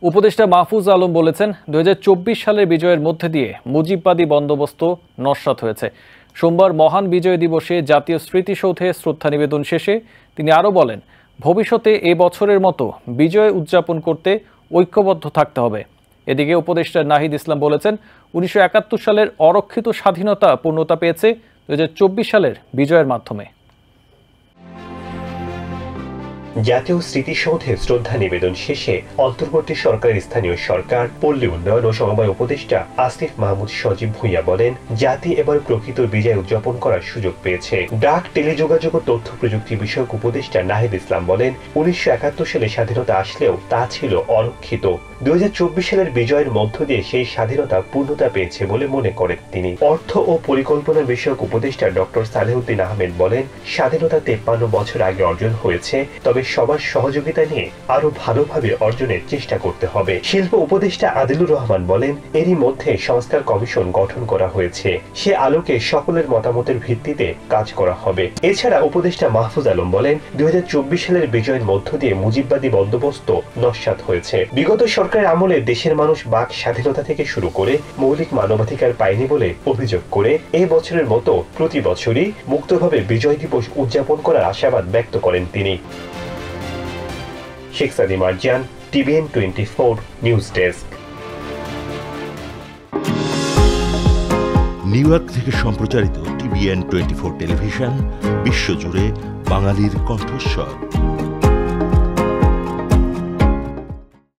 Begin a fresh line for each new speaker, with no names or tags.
উপদেষ্টা মাহফুজ আলম বলেছেন ২০২৪ সালের বিজয়ের মধ্যে দিয়ে মুজিববাদী বন্দোবস্ত নস্যাৎ হয়েছে। সোমবার মহান বিজয় দিবসে জাতীয় স্মৃতিসৌধে শ্রদ্ধা নিবেদন শেষে তিনি আরও বলেন, ভবিষ্যতে এ বছরের মতো বিজয় উদযাপন করতে ঐক্যবদ্ধ থাকতে হবে। এদিকে উপদেষ্টা নাহিদ ইসলাম বলেছেন, ১৯৭১ সালের অরক্ষিত স্বাধীনতা পূর্ণতা পেয়েছে ২০২৪ সালের বিজয়ের মাধ্যমে।
জাতীয় স্মৃতিসৌধে শ্রদ্ধা নিবেদন শেষে অন্তর্বর্তী সরকারের স্থানীয় সরকার, পল্লী উন্নয়ন ও সমবায় উপদেষ্টা আসিফ মাহমুদ সজীব ভূঁইয়া বলেন, জাতি এবার প্রকৃত বিজয় উদযাপন করার সুযোগ পেয়েছে। ডাক, টেলিযোগাযোগ ও তথ্য প্রযুক্তি বিষয়ক উপদেষ্টা নাহিদ ইসলাম বলেন, ১৯৭১ সালে স্বাধীনতা আসলেও তা ছিল অরক্ষিত। ২০২৪ সালের বিজয়ের মধ্য দিয়ে সেই স্বাধীনতা পূর্ণতা পেয়েছে বলে মনে করেন তিনি। অর্থ ও পরিকল্পনা বিষয়ক উপদেষ্টা ডক্টর সালেহউদ্দিন আহমেদ বলেন, স্বাধীনতা ৫৩ বছর আগে অর্জন হয়েছে, তবে সবার সহযোগিতা নিয়ে আরো ভালোভাবে অর্জনের চেষ্টা করতে হবে। শিল্প উপদেষ্টা আদিলুর রহমান বলেন, এরই মধ্যে সংস্কার কমিশন গঠন করা হয়েছে, সে আলোকে সকলের মতামতের ভিত্তিতে কাজ করা হবে। এছাড়া উপদেষ্টা মাহফুজ আলম বলেন, ২০২৪ সালের বিজয়ের মধ্য দিয়ে মুজিববাদী বন্দোবস্ত নস্যাৎ হয়েছে। বিগত সরকারের আমলে দেশের মানুষ বাক স্বাধীনতা থেকে শুরু করে মৌলিক মানবাধিকার পায়নি বলে অভিযোগ করে এই বছরের মতো প্রতি বছরই মুক্তভাবে বিজয় দিবস উদযাপন করার আশাবাদ ব্যক্ত করেন তিনি। শেখ সাদি Marjan, TVN 24 news desk.
New York থেকে সম্প্রচারিত টিভিএন 24 টেলিভিশন বিশ্বজুড়ে বাঙালির কণ্ঠস্বর।